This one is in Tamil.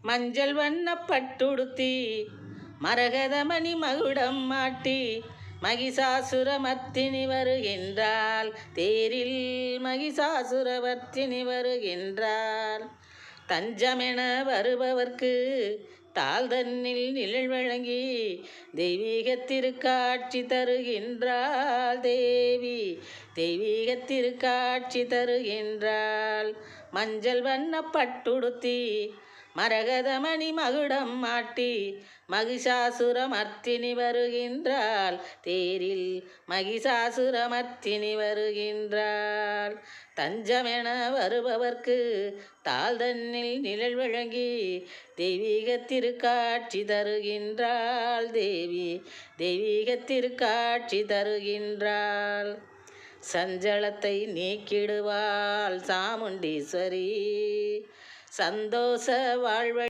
மஞ்சள் வண்ண பட்டுடுத்தி மரகதமணி மகுடம் மாட்டி மகிஷாசுரமர்த்தினி வருகின்றாள். தேரில் மகிஷாசுரவர்த்தினி வருகின்றாள். தஞ்சமென வருபவர்க்கு தாள் தன்னில் நிழல் வழங்கி தெய்வீக திருக்காட்சி தருகின்றாள். தேவி தெய்வீக திருக்காட்சி தருகின்றாள். மஞ்சள் வண்ண பட்டுடுத்தி மரகதமணி மகுடம் மாட்டி மகிஷாசுரமர்த்தினி வருகின்றாள். தேரில் மகிஷாசுரமர்த்தினி வருகின்றாள். தஞ்சமென வருபவர்க்கு தாள் தன்னில் நிழல் வழங்கி தெய்வீக திருக்காட்சி தருகின்றாள். தேவி தெய்வீக திருக்காட்சி தருகின்றாள். சஞ்சலத்தை நீக்கிடுவாள் சாமுண்டீஸ்வரி. சந்தோஷ வாழ்வ